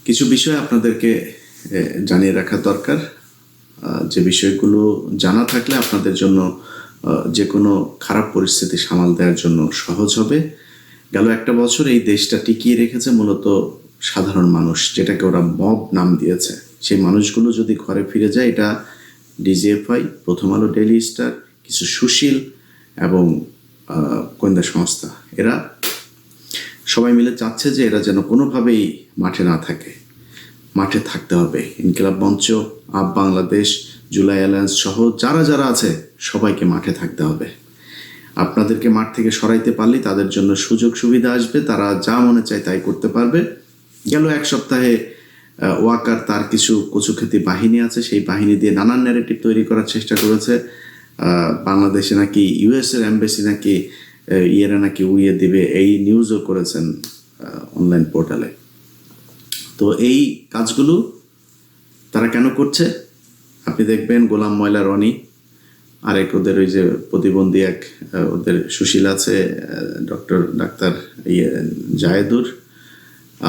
কিছু বিষয় আপনাদেরকে জানিয়ে রাখা দরকার, যে বিষয়গুলো জানা থাকলে আপনাদের জন্য যে কোনো খারাপ পরিস্থিতি সামাল দেওয়ার জন্য সহজ হবে। গেল একটা বছর এই দেশটা টিকিয়ে রেখেছে মূলত সাধারণ মানুষ, যেটাকে ওরা মব নাম দিয়েছে। সেই মানুষগুলো যদি ঘরে ফিরে যায়, এটা ডিজিএফআই, প্রথম আলো, ডেইলি স্টার, কিছু সুশীল এবং গোয়েন্দা সংস্থা, এরা সবাই মিলে চাচ্ছে যে এরা যেন কোনোভাবেই মাঠে না থাকে। মাঠে থাকতে হবে। ইনকিলাব মঞ্চ, আপ বাংলাদেশ, জুলাই অ্যালায়েন্স সহ যারা যারা আছে সবাইকে মাঠে থাকতে হবে। আপনাদেরকে মাঠ থেকে সরাইতে পারলে তাদের জন্য সুযোগ সুবিধা আসবে, তারা যা মনে চায় তাই করতে পারবে। গেল এক সপ্তাহে ওয়াকার তার কিছু কচুক্ষেতি বাহিনী আছে, সেই বাহিনী দিয়ে নানান ন্যারেটিভ তৈরি করার চেষ্টা করেছে। বাংলাদেশে নাকি ইউএসের এমবেসি নাকি ইয়েরা নাকি উড়িয়ে দিবে, এই নিউজও করেছেন অনলাইন পোর্টালে। তো এই কাজগুলো তারা কেন করছে? আপনি দেখবেন গোলাম ময়লা রনি, আরেক ওদের ওই যে প্রতিবন্ধী এক ওদের সুশীল আছে, ডাক্তার জায়েদুর,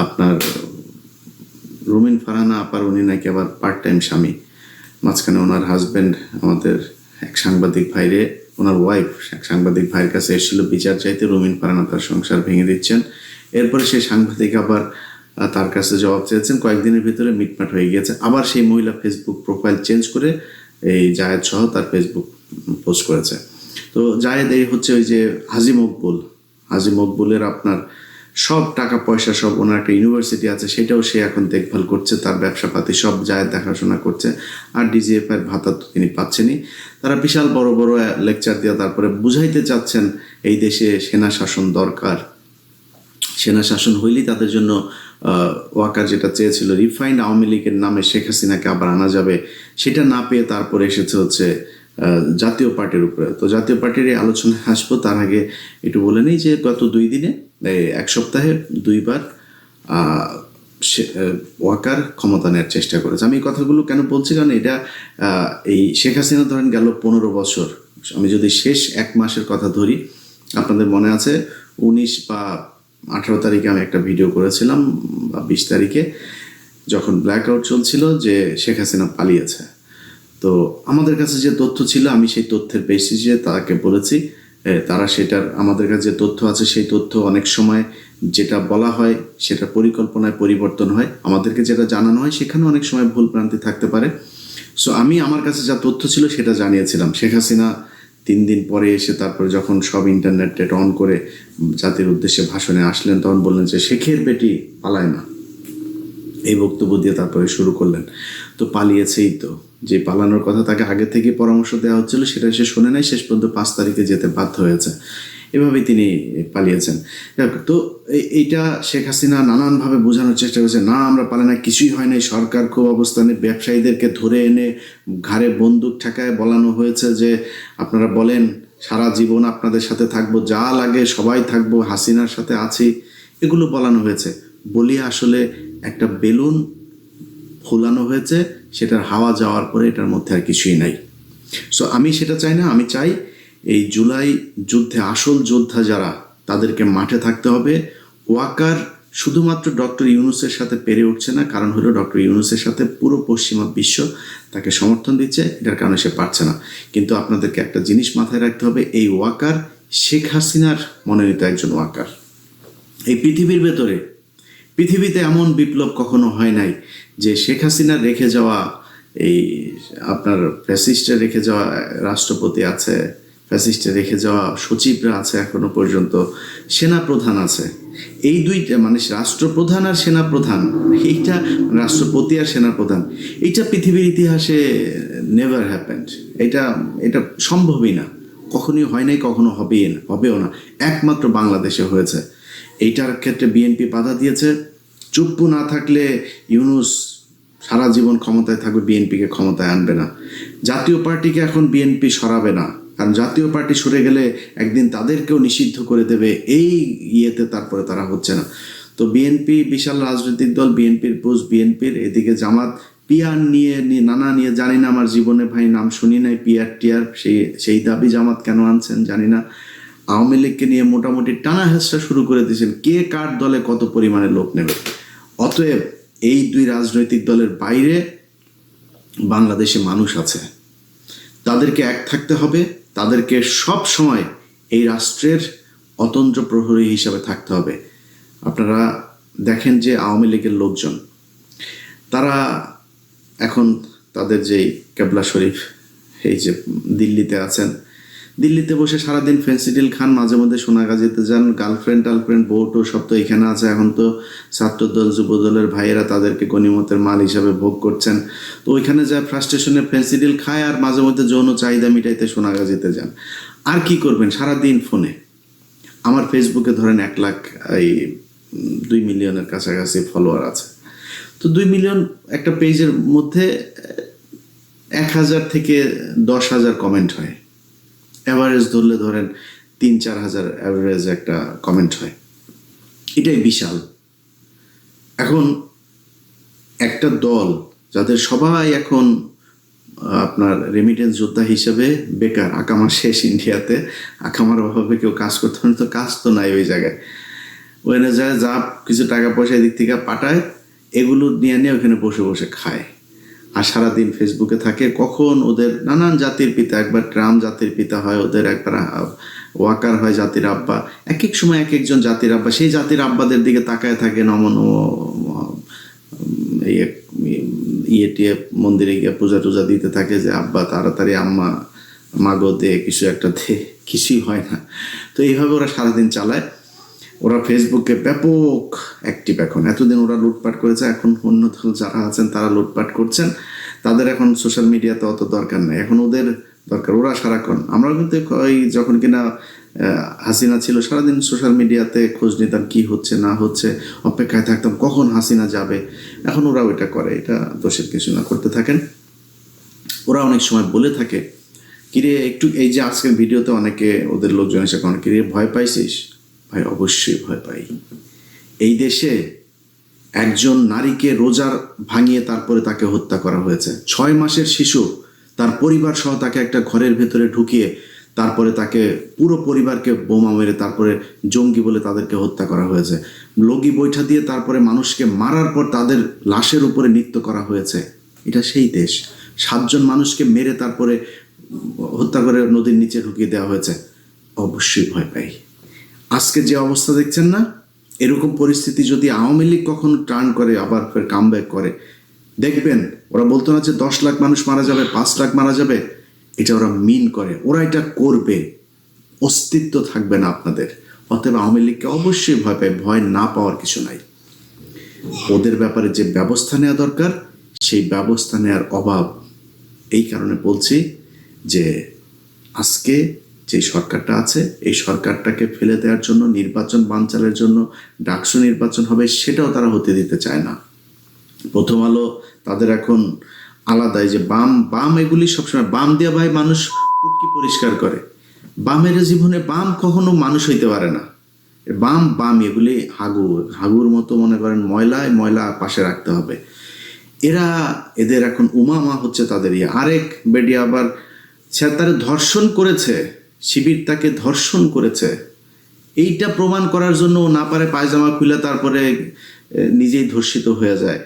আপনার রুমিন ফারহানা আপার, উনি নাকি আবার পার্ট টাইম স্বামী। মাঝখানে ওনার হাজব্যান্ড আমাদের এক সাংবাদিক ভাইরে, ওনার ওয়াইফ এক সাংবাদিক ভাইয়ের কাছে এসেছিল বিচার চাইতে, রুমিন ফারহানা তার সংসার ভেঙে দিচ্ছেন। এরপরে সেই সাংবাদিক আবার তার কাছে জবাব চেয়েছেন, কয়েকদিনের ভিতরে মিটমাট হয়ে গিয়েছে। আবার সেই মহিলা ফেসবুক প্রোফাইল চেঞ্জ করে এই জায়েদ সহ তার ফেসবুক পোস্ট করেছে। তো জায়েদ এই হচ্ছে ওই যে হাজি মকবুলের আপনার সব টাকা পয়সা, সব ওনার একটা ইউনিভার্সিটি আছে সেটাও সে এখন দেখভাল করছে, তার ব্যবসাপাতি সব জায়েদ দেখাশোনা করছে। আর ডিজিএফআই ভাতা তো তিনি পাচ্ছেনই। তারা বিশাল বড় বড় লেকচার দিয়ে তারপরে বুঝাইতে চাচ্ছেন এই দেশে সেনা শাসন দরকার, সেনা শাসন হইলেই তাদের জন্য ওয়াকার যেটা চেয়েছিল রিফাইন্ড আওয়ামী লীগের নামে শেখ হাসিনাকে আবার আনা যাবে, সেটা না পেয়ে তারপরে এসেছে হচ্ছে জাতীয় পার্টির উপরে। তো জাতীয় পার্টির এই আলোচনায় আসবো, তার আগে একটু বলে নিই যে গত 2 দিনে এক সপ্তাহে 2 বার ওয়াকার ক্ষমতা নেওয়ার চেষ্টা করেছে। আমি এই কথাগুলো কেন বলছি, কারণ এটা এই শেখ হাসিনা ধরেন গেল 15 বছর, আমি যদি শেষ 1 মাসের কথা ধরি, আপনাদের মনে আছে 19 বা 18 তারিখে আমি একটা ভিডিও করেছিলাম, বা 20 তারিখে, যখন ব্ল্যাক আউট চলছিল যে শেখ হাসিনা পালিয়েছে। তো আমাদের কাছে যে তথ্য ছিল, আমি সেই তথ্যের বেসিসে তাকে বলেছি, তারা সেটার, আমাদের কাছে যে তথ্য আছে সেই তথ্য অনেক সময় যেটা বলা হয় সেটা পরিকল্পনায় পরিবর্তন হয়, আমাদেরকে যেটা জানানো হয় সেখানে অনেক সময় ভুল ভ্রান্তি থাকতে পারে। সো আমি আমার কাছে যা তথ্য ছিল সেটা জানিয়েছিলাম। শেখ হাসিনা 3 দিন পরে এসে তারপরে যখন সব ইন্টারনেট অন করে জাতির উদ্দেশ্যে ভাষণে আসলেন, তখন বললেন যে শেখের বেটি পালায় না, এই বক্তব্য দিয়ে তারপরে শুরু করলেন। তো পালিয়েছেই তো, যে পালানোর কথা তাকে আগে থেকে পরামর্শ দেওয়া হচ্ছিল সেটা সে শোনে নাই, শেষ পর্যন্ত 5 তারিখে যেতে বাধ্য হয়েছে, এভাবেই তিনি পালিয়েছেন। তো এইটা শেখ হাসিনা নানানভাবে বোঝানোর চেষ্টা করেছে, না আমরা পালাই না, কিছুই হয় নাই, সরকার খুব অবস্থানে, ব্যবসায়ীদেরকে ধরে এনে ঘাড়ে বন্দুক ঠেকায় বলানো হয়েছে যে আপনারা বলেন সারা জীবন আপনাদের সাথে থাকবো, যা লাগে সবাই থাকবো, হাসিনার সাথে আছি, এগুলো বলানো হয়েছে। বলিয়ে আসলে একটা বেলুন ফোলানো হয়েছে, সেটার হাওয়া যাওয়ার পরে এটার মধ্যে আর কিছুই নাই। সো আমি সেটা চাই না। আমি চাই এই জুলাই যুদ্ধে আসল যোদ্ধা যারা, তাদেরকে মাঠে থাকতে হবে। ওয়াকার শুধুমাত্র ডক্টর ইউনূসের সাথে পেরে উঠছে না, কারণ হলো ডক্টর ইউনূসের সাথে পুরো পশ্চিমা বিশ্ব তাকে সমর্থন দিচ্ছে, এটার কারণে সে পারছে না। কিন্তু আপনাদেরকে একটা জিনিস মাথায় রাখতে হবে, এই ওয়াকার শেখ হাসিনার মনোনীত একজন ওয়াকার। এই পৃথিবীতে এমন বিপ্লব কখনো হয় নাই যে শেখ হাসিনার রেখে যাওয়া, এই আপনার ফ্যাসিস্টের রেখে যাওয়া রাষ্ট্রপতি আছে, ফ্যাসিস্টের রেখে যাওয়া সচিবরা আছে, এখনো পর্যন্ত সেনাপ্রধান আছে, এই দুইটা মানে রাষ্ট্রপ্রধান আর সেনাপ্রধান, এইটা রাষ্ট্রপতি আর সেনাপ্রধান, এইটা পৃথিবীর ইতিহাসে নেভার হ্যাপেন্ড। এটা সম্ভবই না, কখনোই হয় নাই, কখনো হবেও না, একমাত্র বাংলাদেশে হয়েছে। এইটার ক্ষেত্রে বিএনপি বাধা দিয়েছে। চুপ্পু না থাকলে ইউনূস সারা জীবন ক্ষমতায় থাকবে, বিএনপিকে ক্ষমতায় আনবে না। জাতীয় পার্টিকে এখন বিএনপি সরাবে না, কারণ জাতীয় পার্টি সরে গেলে একদিন তাদেরকেও নিষিদ্ধ করে দেবে, এই ইয়েতে তারপরে তারা হচ্ছে না। তো বিএনপি বিশাল রাজনৈতিক দল, বিএনপির বুঝ বিএনপির, এদিকে জামাত পিয়ার নিয়ে নানা নিয়ে, জানি না, আমার জীবনে ভাই নাম শুনি নাই পিয়ার টিয়ার, সেই দাবি জামাত কেন আনছেন জানি না। আওয়ামী লীগকে নিয়ে মোটামুটি টানা হেঁচড়া শুরু করে দিয়েছেন, কে কার দলে কত পরিমাণে লোক নেবে। অতএব এই দুই রাজনৈতিক দলের বাইরে বাংলাদেশে মানুষ আছে, তাদেরকে এক থাকতে হবে, তাদেরকে সব সময় এই রাষ্ট্রের অতন্ত্র প্রহরী হিসাবে থাকতে হবে। আপনারা দেখেন যে আওয়ামী লীগের লোকজন, তারা এখন তাদের যেই কেবলা শরীফ, এই যে দিল্লিতে আছেন, দিল্লিতে বসে সারাদিন ফেন্সিডিল খান, মাঝে মধ্যে সোনাগাজীতে যান, টার্লফ্রেন্ড বউটো সব তো এখানে আছে। এখন তো ছাত্রদল যুবদলের ভাইয়েরা তাদেরকে গণিমতের মাল হিসাবে ভোগ করছেন। তো ওইখানে যায় ফ্রাস্ট্রেশনে ফেন্সিডিল খায়, আর মাঝে মধ্যে যৌন চাহিদা মিটাইতে সোনাগাজীতে যান। আর কি করবেন সারাদিন ফোনে? আমার ফেসবুকে ধরেন 1 লাখ 2 মিলিয়নের কাছাকাছি ফলোয়ার আছে। তো 2 মিলিয়ন একটা পেজের মধ্যে 1000 থেকে 10,000 কমেন্ট হয়, অ্যাভারেজ ধরলে ধরেন 3-4 হাজার অ্যাভারেজ একটা কমেন্ট হয়। এটাই বিশাল। এখন একটা দল যাদের সবাই এখন আপনার রেমিটেন্স যোদ্ধা হিসেবে বেকার, আকামা শেষ ইন্ডিয়াতে, আকামার অভাবে কেউ কাজ করতে পারে, তো কাজ তো নাই ওই জায়গায়, ওখানে যায় যা কিছু টাকা পয়সা এদিক থেকে পাঠায়, এগুলো নিয়ে ওখানে বসে বসে খায় আর সারাদিন ফেসবুকে থাকে। কখন ওদের নানান জাতির পিতা, একবার ট্রাম জাতির পিতা হয় ওদের, একবার ওয়াকার হয় জাতির আব্বা, এক এক সময় এক একজন জাতির আব্বা, সেই জাতির আব্বাদের দিকে তাকায় থাকে, নমন ইয়ে মন্দিরে গিয়ে পূজা টুজা দিতে থাকে যে আব্বা তাড়াতাড়ি আম্মা মাগো দে, কিছু একটা দে, কিছুই হয় না। তো এইভাবে ওরা সারাদিন চালায়। ওরা ফেসবুকে ব্যাপক অ্যাক্টিভ এখন। এতদিন ওরা লুটপাট করেছে, এখন অন্য দল যারা আছেন তারা লুটপাট করছেন, তাদের এখন সোশ্যাল মিডিয়াতে অত দরকার নেই, এখন ওদের দরকার। ওরা সারাক্ষণ, আমরা কিন্তু যখন কিনা হাসিনা ছিল সারাদিন সোশ্যাল মিডিয়াতে খোঁজ নিতাম কি হচ্ছে না হচ্ছে, অপেক্ষায় থাকতাম কখন হাসিনা যাবে। এখন ওরা ওইটা করে, এটা দোষের কিছু না, করতে থাকেন। ওরা অনেক সময় বলে থাকে, কিরে একটু, এই যে আজকের ভিডিওতে অনেকে ওদের লোকজন এসে কোন কিরে ভয় পাইছিস? ভাই অবশ্যই ভয় পাই। এই দেশে একজন নারীকে রোজার ভাঙিয়ে তারপরে তাকে হত্যা করা হয়েছে। 6 মাসের শিশু, তার পরিবার সহ তাকে একটা ঘরের ভেতরে ঢুকিয়ে তারপরে তাকে পুরো পরিবারকে বোমা মেরে তারপরে জঙ্গি বলে তাদেরকে হত্যা করা হয়েছে। লগি বৈঠা দিয়ে তারপরে মানুষকে মারার পর তাদের লাশের উপরে নৃত্য করা হয়েছে। এটা সেই দেশ। 7 জন মানুষকে মেরে তারপরে হত্যা করে নদীর নিচে ঢুকিয়ে দেওয়া হয়েছে। অবশ্যই ভয় পাই। আজকে যে অবস্থা দেখছেন না, এরকম পরিস্থিতি যদি আওয়ামী লীগ কখনো টার্ন করে, আবার ফের কামব্যাক করে, দেখবেন ওরা বলতো না যে 10 লাখ মানুষ মারা যাবে, 5 লাখ মারা যাবে, এটা ওরা মিন করে, ওরা এটা করবে, অস্তিত্ব থাকবে না আপনাদের। অতএব আওয়ামী লীগকে অবশ্যই ভয় পায়, ভয় না পাওয়ার কিছু নাই। ওদের ব্যাপারে যে ব্যবস্থা নেওয়া দরকার সেই ব্যবস্থা নেওয়ার অভাব। এই কারণে বলছি যে আজকে যে সরকারটা আছে এই সরকারটাকে ফেলে দেওয়ার জন্য, নির্বাচন বানচালের জন্য ডাকসু নির্বাচন হবে, সেটাও তারা হতে দিতে চায় না। প্রথম আলো তাদের এখন আলাদাই যে বাম এগুলি সবসময় বাম দিয়ে ভাই মানুষ পুটকি পরিষ্কার করে। বামের জীবনে বাম কখনো মানুষ হইতে পারে না। বাম এগুলি হাগুর মতো মনে করেন, ময়লা পাশে রাখতে হবে। এদের এখন উমামা হচ্ছে তাদের আরেক বেডি আবার তারে ধর্ষণ করেছে, শিবির তাকে ধর্ষণ করেছে, এইটা প্রমাণ করার জন্য না পারে পায়জামা খুলে তারপরে নিজেই ধর্ষিত হয়ে যায়।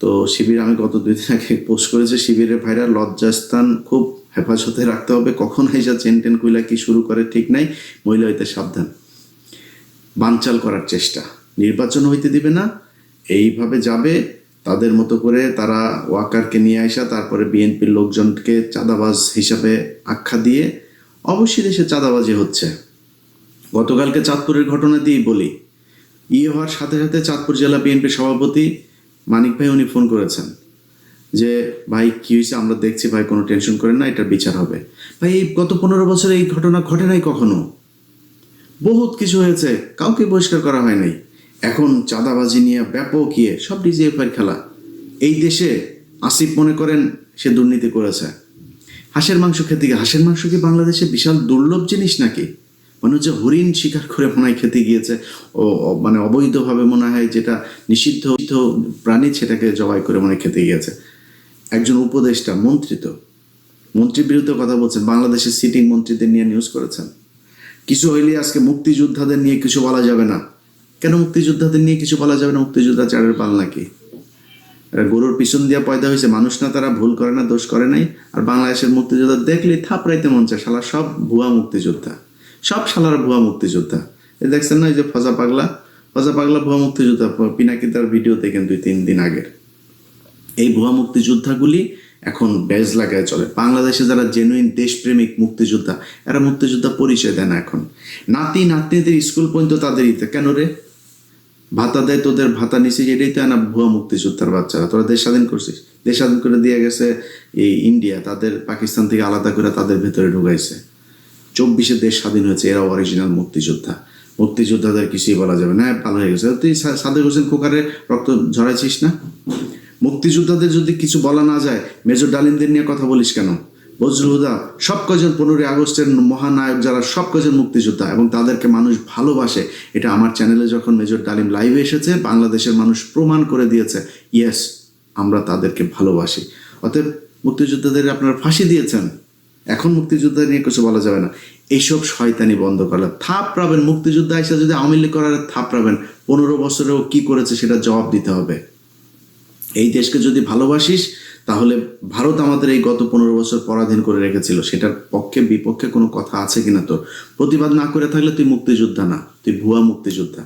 তো শিবির, আমি গত 2 দিন আগে পোস্ট করেছে, শিবিরের ভাইরা লজ্জাস্থান খুব হেফাজতে রাখতে হবে, কখন এসে চেন কুইলা কি শুরু করে ঠিক নাই, মহিলা হইতে সাবধান। বানচাল করার চেষ্টা, নির্বাচন হইতে দিবে না, এইভাবে যাবে তাদের মতো করে। তারা ওয়াকারকে নিয়ে আসা, তারপরে বিএনপির লোকজনকে চাঁদাবাজ হিসাবে আখ্যা দিয়ে, অবশ্যই দেশে চাঁদাবাজি হচ্ছে। গতকালকে চাঁদপুরের ঘটনা দিয়েই বলি, হওয়ার সাথে সাথে চাঁদপুর জেলা বিএনপির সভাপতি মানিক ভাই উনি ফোন করেছেন যে ভাই কি হয়েছে, আমরা দেখছি ভাই, কোনো টেনশন করেন না, এটার বিচার হবে। ভাই এই গত 15 বছরে এই ঘটনা ঘটে নাই কখনো, বহুত কিছু হয়েছে, কাউকে বহিষ্কার করা হয় নাই। এখন চাঁদাবাজি নিয়ে ব্যাপক সব ডিজিএফআইয়ের খেলা। এই দেশে আসিফ মনে করেন সে দুর্নীতি করেছে, হাঁসের মাংস খেতে গিয়ে, হাঁসের মাংস কি বাংলাদেশে বিশাল দুর্লভ জিনিস নাকি? মনে হচ্ছে হরিণ শিকার করে মনে হয় খেতে গিয়েছে, ও মানে অবৈধভাবে মনে হয়, যেটা নিষিদ্ধ প্রাণী সেটাকে জবাই করে মনে খেতে গিয়েছে। একজন উপদেষ্টা, মন্ত্রীর বিরুদ্ধে কথা বলছেন, বাংলাদেশের সিটিং মন্ত্রীদের নিয়ে নিউজ করেছেন। কিছু হইলে আজকে মুক্তিযোদ্ধাদের নিয়ে কিছু বলা যাবে না। কেন মুক্তিযোদ্ধাদের নিয়ে কিছু বলা যাবে না? মুক্তিযোদ্ধা চারের পাল নাকি? গরুর পিছন দিয়া পয়দা হয়েছে, মানুষ না তারা, ভুল করে না, দোষ করে নাই। আর বাংলাদেশের মুক্তিযোদ্ধা দেখলেই থাপড়াইতে মন চায়, শালা সব ভুয়া মুক্তিযোদ্ধা, সব শালার ভুয়া মুক্তিযোদ্ধা। এই দেখছেন না, এই যে ফজা পাগলা ভুয়া মুক্তিযোদ্ধা, পিনাকি তার ভিডিও দেখেন 2-3 দিন আগের। এই ভুয়া মুক্তিযোদ্ধাগুলি এখন ব্যাজ লাগায় চলে। বাংলাদেশে যারা জেনুইন দেশপ্রেমিক মুক্তিযোদ্ধা, এরা মুক্তিযোদ্ধা পরিচয় দেয় না এখন। নাতনিদের স্কুল পর্যন্ত তাদেরই কেন রে ভাতা দেয়, তোদের ভাতা নিছিস, এটাই তো না ভুয়া মুক্তিযোদ্ধার বাচ্চারা। তোরা দেশ স্বাধীন করছিস, দেশ স্বাধীন করে দিয়ে গেছে এই ইন্ডিয়া, তাদের পাকিস্তান থেকে আলাদা করে তাদের ভেতরে ঢুকাইছে। 24-এ দেশ স্বাধীন হয়েছে, এরা অরিজিনাল মুক্তিযোদ্ধা। মুক্তিযোদ্ধাদের কিছুই বলা যাবে না, ভালো হয়ে গেছে। তুই সাদেক হোসেন খোকারে রক্ত ঝরাইছিস না? মুক্তিযোদ্ধাদের যদি কিছু বলা না যায়, মেজর ডালিমদের নিয়ে কথা বলিস কেন? বজরুল হুদা, সব কজন 15ই আগস্টের মহানায়ক যারা, সব কজন মুক্তিযোদ্ধা, এবং তাদেরকে মানুষ ভালোবাসে। এটা আমার চ্যানেলে যখন মেজর ডালিম লাইভে এসেছে, বাংলাদেশের মানুষ প্রমাণ করে দিয়েছে, ইয়েস আমরা তাদেরকে ভালোবাসি। অতএব মুক্তিযোদ্ধাদের আপনারা ফাঁসি দিয়েছেন, এখন মুক্তিযোদ্ধা নিয়ে কিছু বলা যাবে না। এইসব শয়তানি বন্ধ করলে থাপড়াবেন। মুক্তিযোদ্ধা এসে যদি আওয়ামী লীগ করার থাপড়াবেন, 15 বছরেও কি করেছে সেটা জবাব দিতে হবে। এই দেশকে যদি ভালোবাসিস, তাহলে ভারত আমাদের এই গত 15 বছর পরাধীন করে রেখেছিল, সেটার পক্ষে বিপক্ষে কোনো কথা আছে কিনা তোর? প্রতিবাদ না করে থাকলে তুই মুক্তিযোদ্ধা না, তুই ভুয়া মুক্তিযোদ্ধা।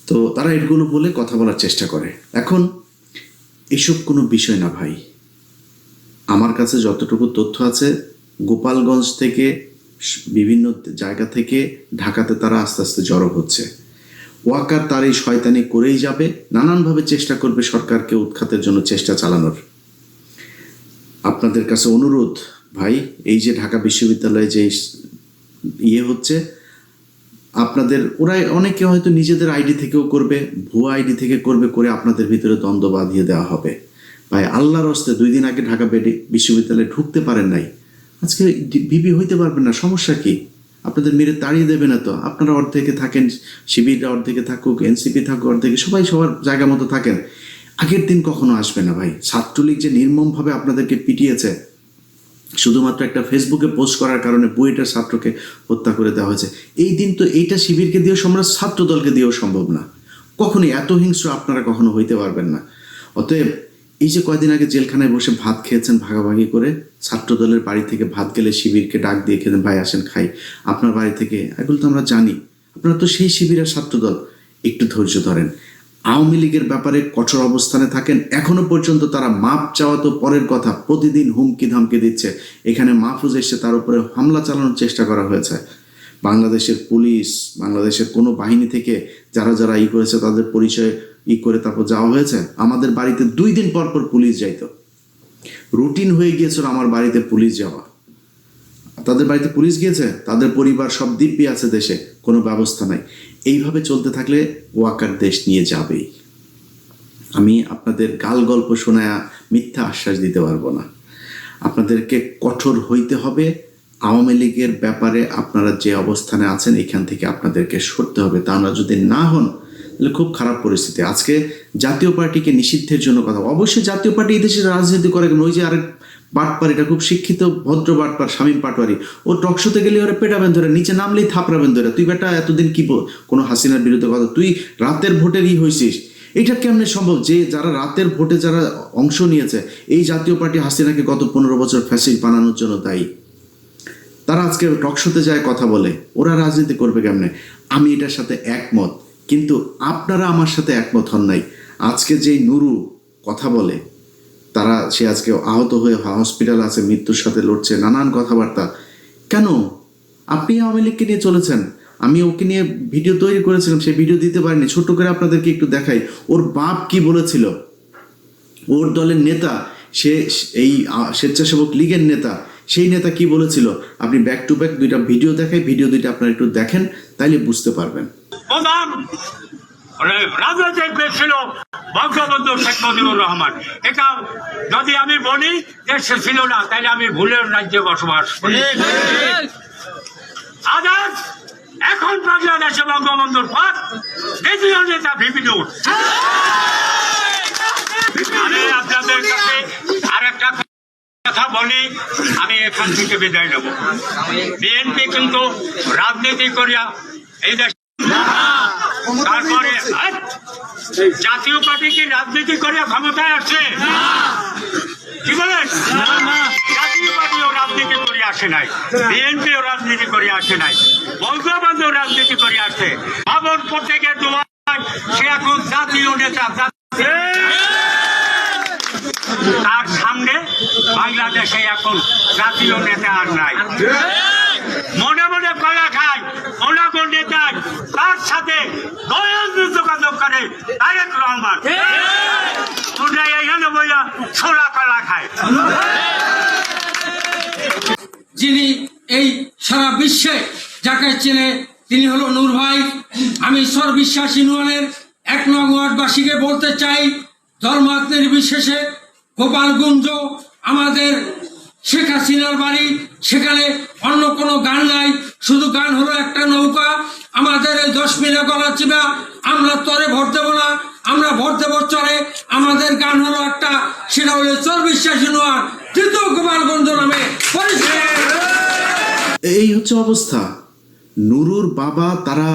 তো তারা এগুলো বলে কথা বলার চেষ্টা করে। এখন এসব কোনো বিষয় না ভাই। আমার কাছে যতটুকু তথ্য আছে, গোপালগঞ্জ থেকে বিভিন্ন জায়গা থেকে ঢাকাতে তারা আস্তে আস্তে জড়ো হচ্ছে। ওয়াকার তার এই শয়তানি করেই যাবে, নানানভাবে চেষ্টা করবে সরকারকে উৎখাতের জন্য চেষ্টা চালানোর। আপনাদের কাছে অনুরোধ ভাই, এই যে ঢাকা বিশ্ববিদ্যালয়ে যে হচ্ছে, আপনাদের ওরা অনেকে হয়তো নিজেদের আইডি থেকেও করবে, ভুয়া আইডি থেকে করবে, করে আপনাদের ভিতরে দ্বন্দ্ব বাঁধিয়ে দেওয়া হবে। ভাই আল্লাহর হস্তে 2 দিন আগে ঢাকা বিশ্ববিদ্যালয়ে ঢুকতে পারেন নাই, আজকে বিবি হইতে পারবেন না, সমস্যা কি? আপনাদের মেরে তাড়িয়ে দেবে না তো? আপনারা অর্ধেকে থাকেন, শিবিররা অর্ধেকে থাকুক, এনসিপি থাকুক অর্ধেকে, সবাই সবার জায়গা মতো থাকেন। আগের দিন কখনো আসবে না ভাই। ছাত্রলীগ যে নির্মমভাবে আপনাদেরকে পিটিয়েছে, শুধুমাত্র একটা ফেসবুকে পোস্ট করার কারণে বুয়েটের ছাত্রকে হত্যা করে দেওয়া হয়েছে, এই দিন তো এইটা শিবিরকে দিয়েও সম্ভব, ছাত্র দলকে দিয়েও সম্ভব না। কখনোই এত হিংস্র আপনারা কখনো হইতে পারবেন না। অতএব এই যে কয়দিন আগে জেলখানায় বসে ভাত খেয়েছেন ভাগাভাগি করে, ছাত্র দলের বাড়ি থেকে ভাত গেলে শিবিরকে ডাক দিয়ে খেতেন, ভাই আসেন খাই আপনার বাড়ি থেকে, এগুলো তো আমরা জানি। আপনারা তো সেই শিবিরের ছাত্রদল, একটু ধৈর্য ধরেন। আওয়ামী লীগের ব্যাপারে কঠোর অবস্থানে থাকেন। এখনো পর্যন্ত তারা মাপ চাওয়া তো পরের কথা, প্রতিদিন হুমকি ধামকি দিচ্ছে। এখানে মাহফুজ এসে তার উপরে হামলা চালানোর চেষ্টা করা হয়েছে। বাংলাদেশের পুলিশ, বাংলাদেশের কোনো বাহিনী থেকে যারা যারা করেছে তাদের পরিচয় করে তারপর যাওয়া হয়েছে। আমাদের বাড়িতে 2 দিন পর পর পুলিশ যাইতো, রুটিন হয়ে গিয়েছিল আমার বাড়িতে পুলিশ যাওয়া। তাদের বাড়িতে পুলিশ গিয়েছে, তাদের পরিবার সব দিব্যি আছে দেশে, কোনো ব্যবস্থা নাই। এইভাবে চলতে থাকলে ওয়াকার দেশ নিয়ে যাবেই। আমি আপনাদের গাল গল্প শোনায়া মিথ্যা আশ্বাস দিতে পারবো না। আপনাদেরকে কঠোর হইতে হবে। আওয়ামী লীগের ব্যাপারে আপনারা যে অবস্থানে আছেন, এখান থেকে আপনাদেরকে সরতে হবে। তা না যদি না হন, তাহলে খুব খারাপ পরিস্থিতি। আজকে জাতীয় পার্টিকে নিষিদ্ধের জন্য কথা, অবশ্যই জাতীয় পার্টি এই দেশের রাজনীতি করে কেন? ওই যে আরেক বাটপার, এটা খুব শিক্ষিত ভদ্র বাটপার শামীম পাটোয়ারি, ও টকশোতে গেলে ওরা পেটাবেন ধরে, নিচে নামলেই থাপড়াবেন ধরে। তুই বেটা এতদিন কি কোনো হাসিনার বিরুদ্ধে কথা, তুই রাতের ভোটেরই হয়েছিস, এটা কেমনে সম্ভব? যে যারা রাতের ভোটে যারা অংশ নিয়েছে, এই জাতীয় পার্টি হাসিনাকে গত 15 বছর ফ্যাসিস্ট বানানোর জন্য দায়ী। তারা আজকে টকশোতে যায় কথা বলে, ওরা রাজনীতি করবে কেমনে? আমি এটার সাথে একমত, কিন্তু আপনারা আমার সাথে একমত হন নাই। আজকে যেই নুরু কথা বলে, সে আজকে আহত হয়ে হসপিটাল আছে, মৃত্যুর সাথে লড়ছে, নানান কথাবার্তা। কেন? আপনি আওয়ামী লীগকে নিয়ে চলেছেন, আমি ওকে নিয়ে ভিডিও তৈরি করেছিলাম, সেই ভিডিও দিতে পারিনি। ছোট করে আপনাদেরকে একটু দেখাই, ওর বাপ কি বলেছিল। ওর দলের নেতা, সে এই স্বেচ্ছাসেবক লীগের নেতা, সেই নেতা কি বলেছিল, আপনি ব্যাক টু ব্যাক 2টা ভিডিও দেখাই, ভিডিও 2টা আপনারা একটু দেখেন, তাইলে বুঝতে পারবেন। রাজনৈতিক ছিল বঙ্গবন্ধু শেখ মুজিবুর রহমান। এটা যদি আমি বলি যে সে ছিল না, তাহলে আমি ভুলের রাজ্যে বসবাস করি। আজাদ এখন বাংলাদেশে বঙ্গবন্ধুর পর দ্বিতীয় নেতা ভিপি নুর। আমি আপনাদের কাছে আর একটা কথা বলি, আমি এখান থেকে বিদায় নেব। বিএনপি কিন্তু রাজনীতি করিয়া এই দেশ, তারপরে জাতীয় পার্টি কি রাজনীতি করে ক্ষমতায় আসে? কি বলেন? জাতীয় পার্টিও রাজনীতি করে আসে নাই, বিএনপিও রাজনীতি করে আসে নাই, বঙ্গবন্ধু রাজনীতি করে আসে। খবর প্রত্যেকের দোয়া, সে এখন জাতীয় নেতা। তার সামনে বাংলাদেশে এখন জাতীয় নেতা আর নাই। মনে মনে কলা খায় ওনাগো নেতায়, তার সাথে দয়ালু যোগাযোগ করে তারেক রহমান। তোমরা এখানে বইয়া ছোলা কলা খায়। যিনি এই সারা বিশ্বে যাকে চেনে তিনি হলো নূর ভাই। আমি সর্ববিশ্বাস ইউনিয়নের 1 নং ওয়ার্ডবাসীকে বলতে চাই, ধর্মাত নির্বিশেষে গোপালগঞ্জ আমাদের শেখ হাসিনার বাড়ি, সেখানে অন্য কোনো গান নাই, শুধু গান হলো একটা নৌকা। আমাদের এই 10 মিলে গলা চিবা, আমরা তরে ভোট দেবো না, আমরা ভোট দেবো চরে। আমাদের গান হলো একটা, সেটা হলো সর্ববিশ্বাস ইউনিয়ন তৃতীয় গোপালগঞ্জ নামে পরিচিত। এই হচ্ছে অবস্থা। নুরুর বাবা তারা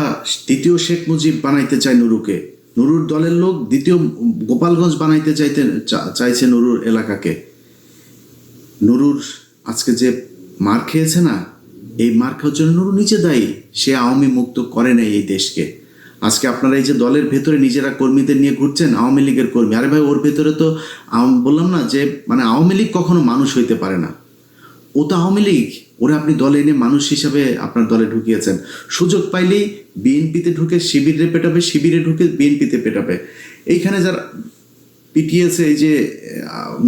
দ্বিতীয় শেখ মুজিব বানাইতে চায় নুরুকে, নুরুর দলের লোক দ্বিতীয় গোপালগঞ্জ বানাইতে চাইছে নুরুর এলাকাকে। নুরুর আজকে যে মার খেয়েছে না, এই মার খাওয়ার জন্য নুরু নিজে দায়ী। সে আওয়ামী মুক্ত করে নাই এই দেশকে। আজকে আপনারা এই যে দলের ভেতরে নিজেরা কর্মীদের নিয়ে ঘুরছেন, আওয়ামী লীগের কর্মী, আরে ভাই ওর ভেতরে তো বললাম না যে মানে আওয়ামী লীগ কখনো মানুষ হইতে পারে না। ও তো আওয়ামী লীগ, ওরা আপনি দলে এনে মানুষ হিসাবে আপনার দলে ঢুকিয়েছেন। সুযোগ পাইলেই বিএনপিতে ঢুকে শিবিরে পেটাবে, শিবিরে ঢুকে বিএনপিতে পেটাবে। এইখানে যারা পিটিয়েছে এই যে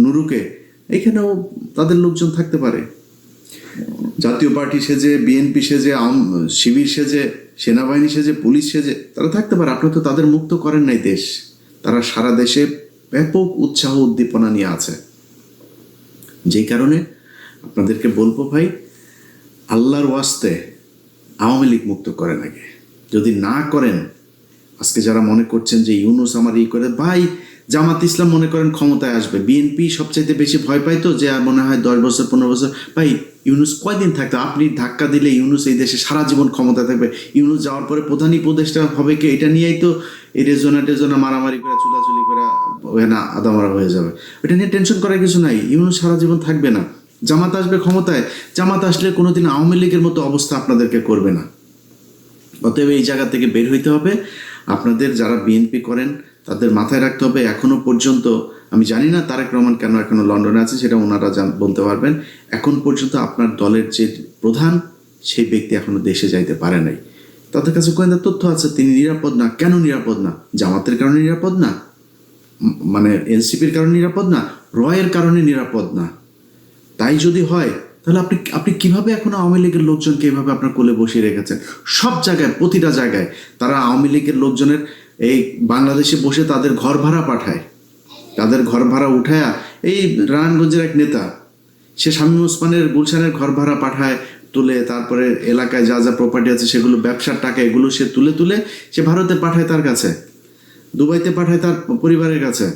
নুরুকে, এইখানেও তাদের লোকজন থাকতে পারে। জাতীয় পার্টি সেজে, বিএনপি সেজে, শিবির সেজে, সেনাবাহিনী সেজে, পুলিশ সেজে তারা থাকতে পারে। আপনারা তো তাদের মুক্ত করেন নাই দেশ। তারা সারা দেশে ব্যাপক উৎসাহ উদ্দীপনা নিয়ে আছে। যেই কারণে আপনাদেরকে বলবো ভাই, আল্লাহর ওয়াস্তে আওয়ামী লীগ মুক্ত করেন আগে। যদি না করেন, আজকে যারা মনে করছেন যে ইউনুস আমার করে, ভাই জামাত ইসলাম মনে করেন ক্ষমতায় আসবে, বিএনপি সবচাইতে বেশি ভয় পাই তো যে আর মনে হয় 10 বছর 15 বছর। ভাই ইউনুস কয়দিন থাকতো? আপনি ধাক্কা দিলে ইউনুস এই দেশে সারা জীবন ক্ষমতায় থাকবে। ইউনুস যাওয়ার পরে প্রধান উপদেষ্টা হবে কে, এটা নিয়েই তো এই রেজনা মারামারি করে চুলাচুলি করে না আদামারা হয়ে যাবে। এটা নিয়ে টেনশন করার কিছু নাই। ইউনুস সারা জীবন থাকবে না। জামাত আসবে ক্ষমতায়, জামাত আসলে কোনোদিন আওয়ামী লীগের মতো অবস্থা আপনাদেরকে করবে না। অতএব এই জায়গা থেকে বের হইতে হবে। আপনাদের যারা বিএনপি করেন তাদের মাথায় রাখতে হবে, এখনো পর্যন্ত আমি জানি না তারেক রহমান কেন এখনো লন্ডনে আছে, সেটা ওনারা বলতে পারবেন। এখন পর্যন্ত আপনার দলের যে প্রধান সেই ব্যক্তি এখনো দেশে যাইতে পারে নাই। তাদের কাছে গোয়েন্দা তথ্য আছে তিনি নিরাপদ না। কেন নিরাপদ না? জামাতের কারণে নিরাপদ না, মানে এনসিপির কারণে নিরাপদ না, রয়ের কারণে নিরাপদ না। তাই যদি হয় তাহলে আপনি কিভাবে এখন আওয়ামী লীগের লোকজনকে এভাবে আপনার কোলে বসিয়ে রেখেছেন? সব জায়গায়, প্রতিটা জায়গায় তারা আওয়ামী লীগের লোকজনের এই বাংলাদেশে বসে তাদের ঘর ভাড়া পাঠায়, তাদের ঘর ভাড়া উঠায়া এই নারায়ণগঞ্জের এক নেতা সে শামীম ওসমানের গুলশানের ঘর ভাড়া পাঠায় তুলে, তারপরে এলাকায় যা যা প্রপার্টি আছে সেগুলো ব্যবসার টাকা এগুলো সে তুলে সে ভারতে পাঠায়, তার কাছে দুবাইতে পাঠায় তার পরিবারের কাছে।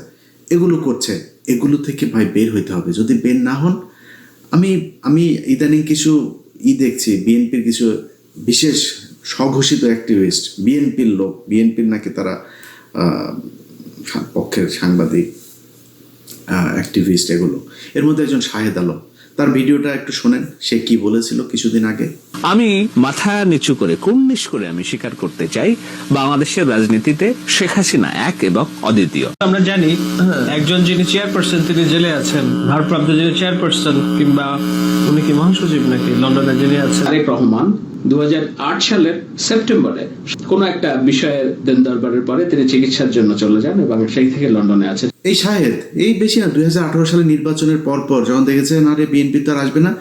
এগুলো করছে। এগুলো থেকে ভাই বের হইতে হবে। যদি বের না হন, আমি ইদানিং কিছু দেখছি বিএনপির কিছু বিশেষ স্বঘোষিত অ্যাক্টিভিস্ট, বিএনপির লোক, বিএনপির নাকি তারা পক্ষের সাংবাদিক অ্যাক্টিভিস্ট, এগুলো এর মধ্যে একজন শাহেদ আলম, তার ভিডিওটা একটু শোনেন, সে কি বলেছিল কিছুদিন আগে। আমি মাথা নিচু করে কুর্নিশ করে আমি স্বীকার করতে চাই, বাংলাদেশের রাজনীতিতে শেখ হাসিনা এক এবং অদ্বিতীয়। আমরা জানি একজন যিনি চেয়ারপারসন তিনি জেলে আছেন, ভারপ্রাপ্ত যিনি চেয়ারপারসন কিংবা উনি কি মহাসচিব নাকি লন্ডনে যিনি আছেন, তারেক রহমান 2008 সালের সেপ্টেম্বরে কোন একটা বিষয়ের দেন দরবারের পরে তিনি চিকিৎসার জন্য চলে যান এবং সেই থেকে লন্ডনে আছেন। এই শাহেদ এই বেশি না 2018 সালে নির্বাচনের পর যখন দেখেছেন আরে বিএনপি তো আর আসবে না,